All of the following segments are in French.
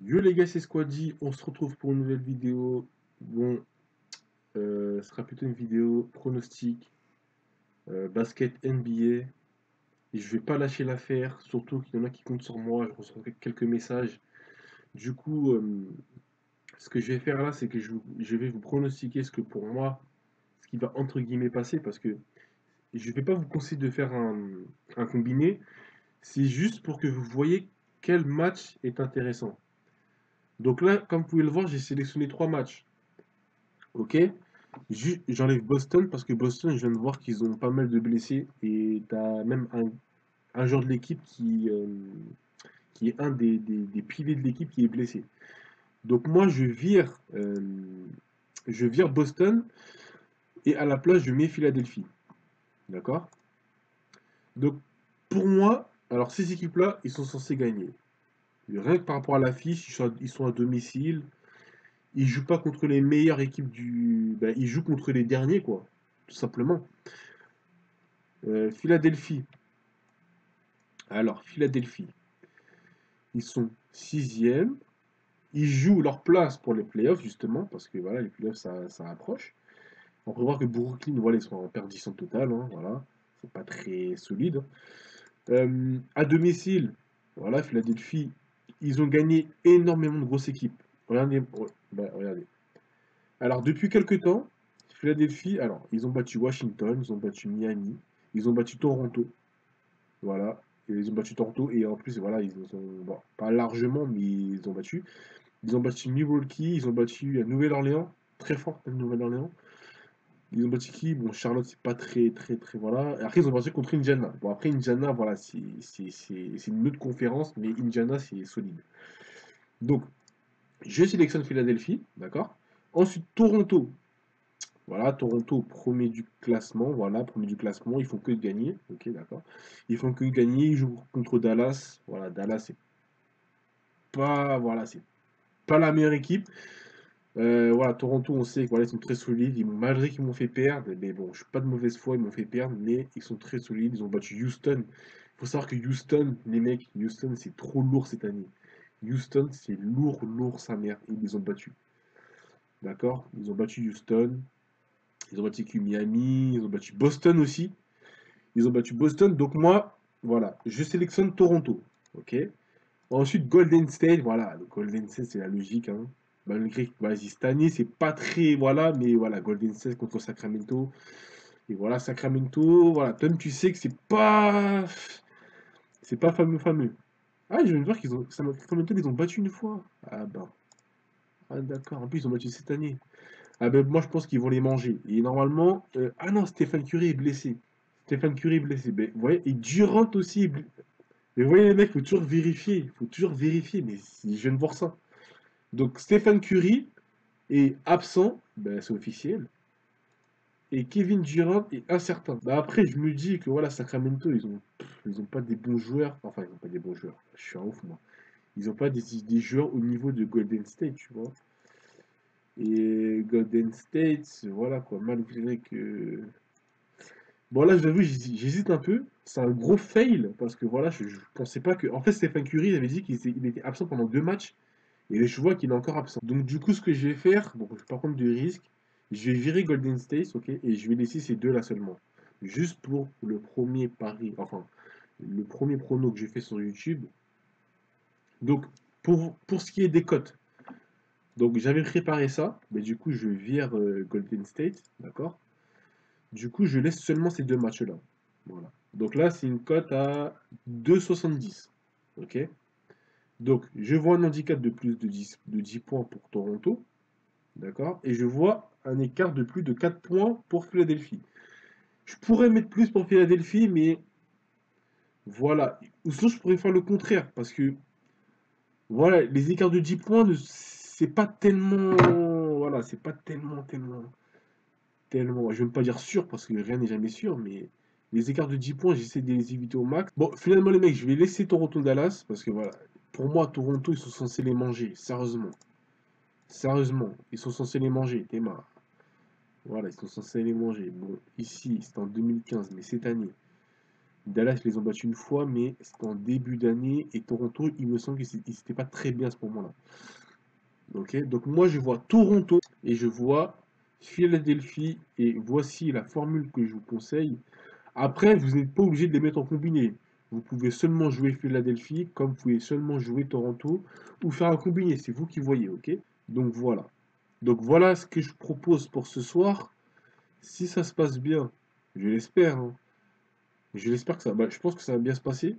Yo les gars, c'est Squaddy, on se retrouve pour une nouvelle vidéo. Bon, ce sera plutôt une vidéo pronostic, basket NBA. Et je vais pas lâcher l'affaire, surtout qu'il y en a qui comptent sur moi, je reçois quelques messages. Du coup, ce que je vais faire là, c'est que je vais vous pronostiquer ce que pour moi, ce qui va entre guillemets passer, parce que je vais pas vous conseiller de faire un combiné, c'est juste pour que vous voyez quel match est intéressant. Donc là, comme vous pouvez le voir, j'ai sélectionné trois matchs. Ok? J'enlève Boston parce que Boston, je viens de voir qu'ils ont pas mal de blessés et t'as même un joueur de l'équipe qui est un des piliers de l'équipe qui est blessé. Donc moi, je vire Boston et à la place, je mets Philadelphie. D'accord? Donc pour moi, alors ces équipes-là, ils sont censés gagner. Rien que par rapport à l'affiche, ils sont à domicile. Ils jouent pas contre les meilleures équipes du. Ben, ils jouent contre les derniers, quoi. Tout simplement. Philadelphie. Alors, Philadelphie, ils sont sixième. Ils jouent leur place pour les playoffs, justement, parce que voilà, les playoffs, ça approche. On peut voir que Brooklyn, voilà, ils sont en perdition totale. Hein, voilà. C'est pas très solide. À domicile, voilà, Philadelphie, ils ont gagné énormément de grosses équipes. Regardez, regardez. Alors, depuis quelques temps, Philadelphie, alors, ils ont battu Washington, ils ont battu Miami, ils ont battu Toronto. Voilà. Et ils ont battu Toronto et en plus, voilà, ils ont, bon, pas largement, mais ils ont battu. Ils ont battu Milwaukee, ils ont battu la Nouvelle-Orléans, très fort, la Nouvelle-Orléans. Ils ont battu qui? Bon, Charlotte, c'est pas très, voilà. Et après, ils ont battu contre Indiana. Bon, après, Indiana, voilà, c'est une autre conférence, mais Indiana, c'est solide. Donc, je sélectionne Philadelphie, d'accord? Ensuite, Toronto. Voilà, Toronto, premier du classement, voilà, premier du classement, ils font que gagner, ok, d'accord. Ils font que gagner, ils jouent contre Dallas, voilà, Dallas, voilà, c'est pas la meilleure équipe. Voilà, Toronto, on sait que voilà, ils sont très solides. Malgré qu'ils m'ont fait perdre, mais bon, je suis pas de mauvaise foi, ils m'ont fait perdre, mais ils sont très solides. Ils ont battu Houston. Il faut savoir que Houston, les mecs, Houston, c'est trop lourd cette année. Houston, c'est lourd, lourd sa mère. Ils les ont battus. D'accord? Ils ont battu Houston, ils ont battu Miami, ils ont battu Boston aussi. Ils ont battu Boston. Donc moi, voilà, je sélectionne Toronto. Ok? Ensuite, Golden State, voilà, le Golden State, c'est la logique, hein. Malgré que, vas-y, cette année, c'est pas très, voilà, mais voilà, Golden State contre Sacramento. Et voilà, Sacramento, voilà, toi tu sais que c'est pas fameux. Ah, je viens de voir qu'ils ont, Sacramento, ils ont battu une fois. Ah ben, ah d'accord, en plus, ils ont battu cette année. Ah ben, moi, je pense qu'ils vont les manger. Et normalement, ah non, Stephen Curry est blessé. Stephen Curry est blessé. Ben, vous voyez, et Durant aussi est blessé. Mais vous voyez, les mecs, il faut toujours vérifier. Il faut toujours vérifier, mais je viens de voir ça. Donc Stephen Curry est absent, ben, c'est officiel. Et Kevin Durant est incertain. Ben, après, je me dis que voilà, Sacramento, ils ont pas des bons joueurs. Enfin, ils ont pas des bons joueurs. Je suis un ouf, moi. Ils ont pas des joueurs au niveau de Golden State, tu vois. Et Golden State, voilà quoi, malgré que. Bon, là, je l'avoue, j'hésite un peu. C'est un gros fail parce que voilà, je pensais pas que. En fait, Stephen Curry, il avait dit il était absent pendant deux matchs. Et je vois qu'il est encore absent. Donc du coup, ce que je vais faire, bon, je vais pas prendre de risque, je vais virer Golden State, ok, et je vais laisser ces deux là seulement. Juste pour le premier pari, enfin, le premier prono que j'ai fait sur YouTube. Donc, pour ce qui est des cotes, donc j'avais préparé ça, mais du coup, je vire Golden State, d'accord. Du coup, je laisse seulement ces deux matchs-là. Voilà. Donc là, c'est une cote à 2,70. Ok. Donc, je vois un handicap de plus de 10 points pour Toronto. D'accord? Et je vois un écart de plus de 4 points pour Philadelphie. Je pourrais mettre plus pour Philadelphie, mais voilà. Ou sinon, je pourrais faire le contraire, parce que voilà, les écarts de 10 points, c'est pas tellement. Voilà, c'est pas tellement. Je ne veux pas dire sûr, parce que rien n'est jamais sûr, mais les écarts de 10 points, j'essaie de les éviter au max. Bon, finalement, les mecs, je vais laisser Toronto-Dallas, parce que voilà, pour moi, Toronto, ils sont censés les manger, sérieusement. Sérieusement, ils sont censés les manger, t'es marre. Voilà, ils sont censés les manger. Bon, ici, c'est en 2015, mais cette année. Dallas, ils les ont battus une fois, mais c'était en début d'année. Et Toronto, il me semble qu'ils n'étaient pas très bien à ce moment-là. Ok, donc moi, je vois Toronto et je vois Philadelphie. Et voici la formule que je vous conseille. Après, vous n'êtes pas obligé de les mettre en combiné. Vous pouvez seulement jouer Philadelphie, comme vous pouvez seulement jouer Toronto, ou faire un combiné. C'est vous qui voyez, ok? Donc voilà. Donc voilà ce que je propose pour ce soir. Si ça se passe bien, je l'espère, hein. Je l'espère que ça. Bah, je pense que ça va bien se passer.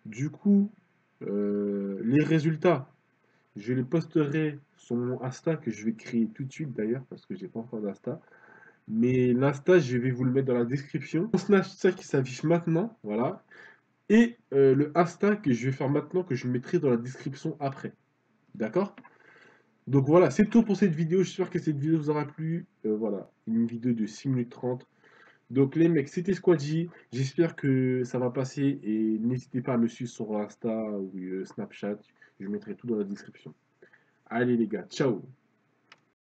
Du coup, les résultats, je les posterai sur mon Insta que je vais créer tout de suite d'ailleurs, parce que j'ai pas encore d'Insta. Mais l'Insta, je vais vous le mettre dans la description. Mon Snapchat qui s'affiche maintenant, voilà. Et le Insta que je vais faire maintenant, que je mettrai dans la description après. D'accord? Donc voilà, c'est tout pour cette vidéo. J'espère que cette vidéo vous aura plu. Voilà, une vidéo de 6 minutes 30. Donc les mecs, c'était Squadgy. J'espère que ça va passer. Et n'hésitez pas à me suivre sur Insta ou Snapchat. Je mettrai tout dans la description. Allez les gars, ciao!